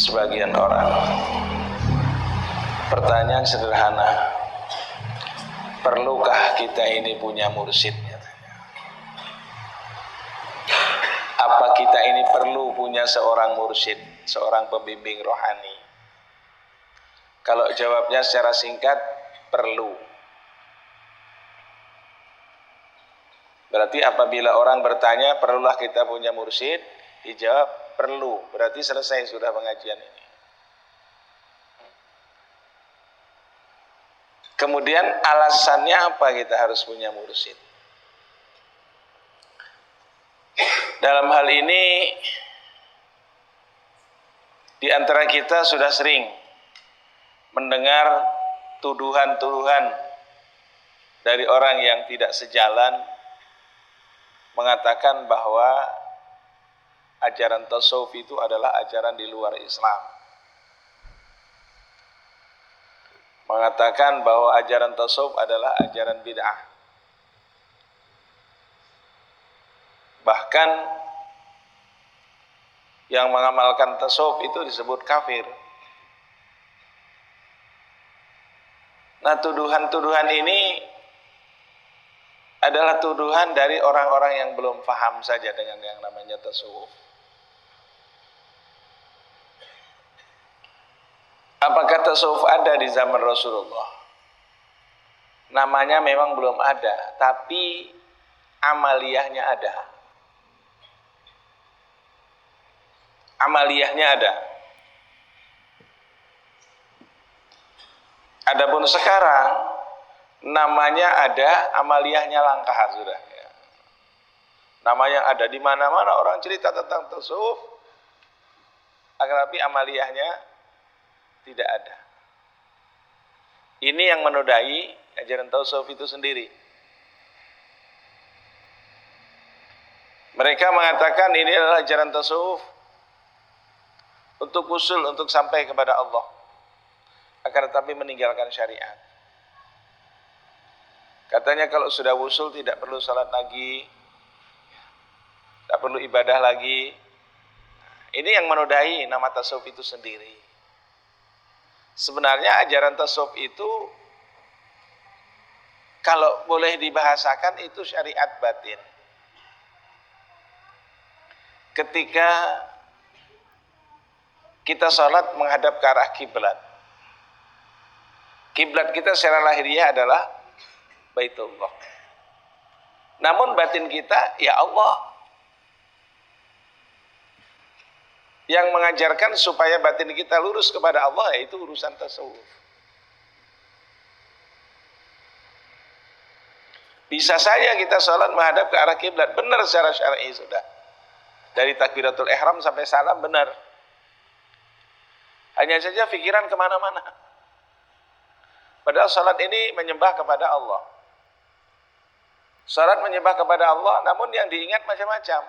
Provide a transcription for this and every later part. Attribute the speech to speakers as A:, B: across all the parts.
A: sebagian orang. Pertanyaan sederhana, perlukah kita ini punya mursyid? Apa kita ini perlu punya seorang mursyid, seorang pembimbing rohani? Kalau jawabnya secara singkat, perlu. Berarti apabila orang bertanya, perlulah kita punya mursyid? Dijawab, perlu. Berarti selesai sudah pengajian ini. Kemudian alasannya apa kita harus punya mursyid? Dalam hal ini, di antara kita sudah sering mendengar tuduhan-tuduhan dari orang yang tidak sejalan, mengatakan bahwa ajaran tasawuf itu adalah ajaran di luar Islam. Mengatakan bahwa ajaran tasawuf adalah ajaran bid'ah. Bahkan yang mengamalkan tasawuf itu disebut kafir. Nah, tuduhan-tuduhan ini adalah tuduhan dari orang-orang yang belum paham saja dengan yang namanya tasawuf. Apakah tasawuf ada di zaman Rasulullah? Namanya memang belum ada, tapi amaliyahnya ada. Amaliyahnya ada. Adapun sekarang namanya ada, amaliyahnya langka sudah. Ya. Namanya ada di mana-mana orang cerita tentang tasawuf, tapi amaliyahnya tidak ada. Ini yang menodai ajaran tasawuf itu sendiri. Mereka mengatakan ini adalah ajaran tasawuf untuk usul, untuk sampai kepada Allah, akan tetapi meninggalkan syariat. Katanya kalau sudah usul tidak perlu salat lagi, tidak perlu ibadah lagi. Ini yang menodai nama tasawuf itu sendiri. Sebenarnya ajaran tasawuf itu kalau boleh dibahasakan itu syariat batin. Ketika kita sholat menghadap ke arah kiblat, kiblat kita secara lahiriah adalah Baitullah. Namun batin kita, ya Allah. Yang mengajarkan supaya batin kita lurus kepada Allah, yaitu urusan tasawuf. Bisa saja kita sholat menghadap ke arah kiblat, benar secara syar'i sudah. Dari takbiratul ihram sampai salam benar. Hanya saja pikiran kemana-mana. Padahal sholat ini menyembah kepada Allah. Sholat menyembah kepada Allah, namun yang diingat macam-macam.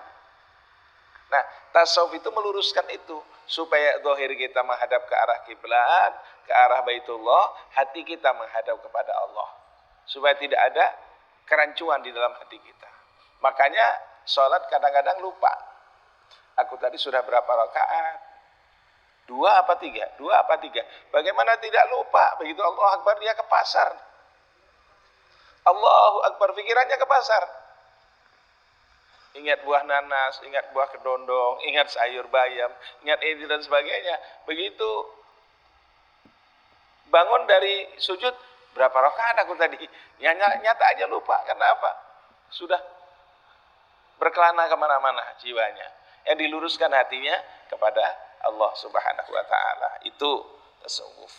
A: Nah, tasawuf itu meluruskan itu, supaya zahir kita menghadap ke arah kiblat, ke arah Baitullah, hati kita menghadap kepada Allah, supaya tidak ada kerancuan di dalam hati kita. Makanya sholat kadang-kadang lupa. Aku tadi sudah berapa rakaat? 2 apa 3? 2 apa 3? Bagaimana tidak lupa? Begitu Allahu Akbar dia ke pasar. Allahu Akbar, pikirannya ke pasar. Ingat buah nanas, ingat buah kedondong, ingat sayur bayam, ingat ini dan sebagainya. Begitu bangun dari sujud, berapa rakaat aku tadi? Nyata aja lupa. Karena apa? Sudah berkelana kemana-mana jiwanya. Yang diluruskan hatinya kepada Allah Subhanahu wa ta'ala. Itu tasawuf.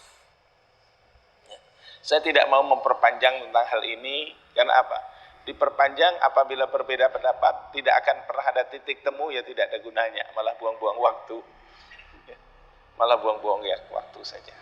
A: Ya. Saya tidak mau memperpanjang tentang hal ini. Karena apa? Diperpanjang apabila berbeda pendapat, tidak akan pernah ada titik temu, ya tidak ada gunanya. Malah buang-buang waktu. Ya. Malah buang-buang waktu saja.